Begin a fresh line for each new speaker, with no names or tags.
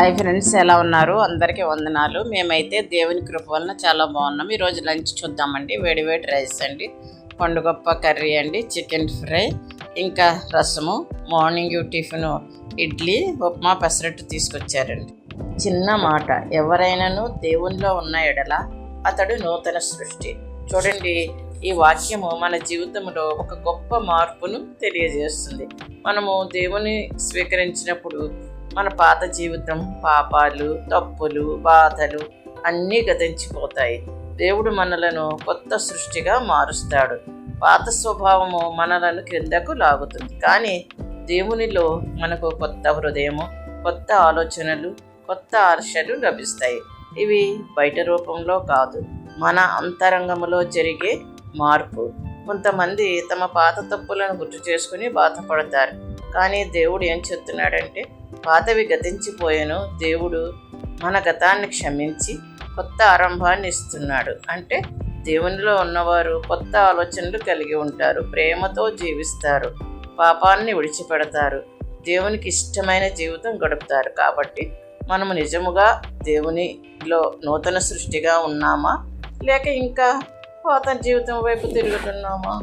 Hi friends, ఎలా ఉన్నారు? అందరికీ వందనాలు. మేమైతే దేవుని కృప వలన చాలా బాగున్నాం. ఈరోజు లంచ్ చూద్దామండి. వేడివేడి రైస్ అండి, పండుగప్ప కర్రీ అండి, చికెన్ ఫ్రై, ఇంకా రసము. మార్నింగ్ టిఫిన్ ఇడ్లీ, ఉప్మా, పెసరట్టు తీసుకొచ్చారండి. చిన్న మాట, ఎవరైనాను దేవునిలో ఉన్న ఎడల అతడు నూతన సృష్టి. చూడండి, ఈ వాక్యము మన జీవితంలో ఒక గొప్ప మార్పును తెలియజేస్తుంది. మనము దేవుని స్వీకరించినప్పుడు మన పాత జీవితం, పాపాలు, తప్పులు, బాధలు అన్నీ గతించిపోతాయి. దేవుడు మనలను కొత్త సృష్టిగా మారుస్తాడు. పాత స్వభావము మనలను క్రిందకు లాగుతుంది, కానీ దేవునిలో మనకు కొత్త హృదయము, కొత్త ఆలోచనలు, కొత్త ఆశలు లభిస్తాయి. ఇవి బయట రూపంలో కాదు, మన అంతరంగంలో జరిగే మార్పు. కొంతమంది తమ పాత తప్పులను గుర్తు చేసుకుని బాధపడతారు, కానీ దేవుడు ఏం చెప్తున్నాడంటే, పాతవి గతించిపోయాను. దేవుడు మన గతాన్ని క్షమించి కొత్త ఆరంభాన్ని ఇస్తున్నాడు. అంటే దేవునిలో ఉన్నవారు కొత్త ఆలోచనలు కలిగి ఉంటారు, ప్రేమతో జీవిస్తారు, పాపాన్ని విడిచిపెడతారు, దేవునికి ఇష్టమైన జీవితం గడుపుతారు. కాబట్టి మనము నిజముగా దేవునిలో నూతన సృష్టిగా ఉన్నామా, లేక ఇంకా పాత జీవితం వైపు తిరుగుతున్నామా?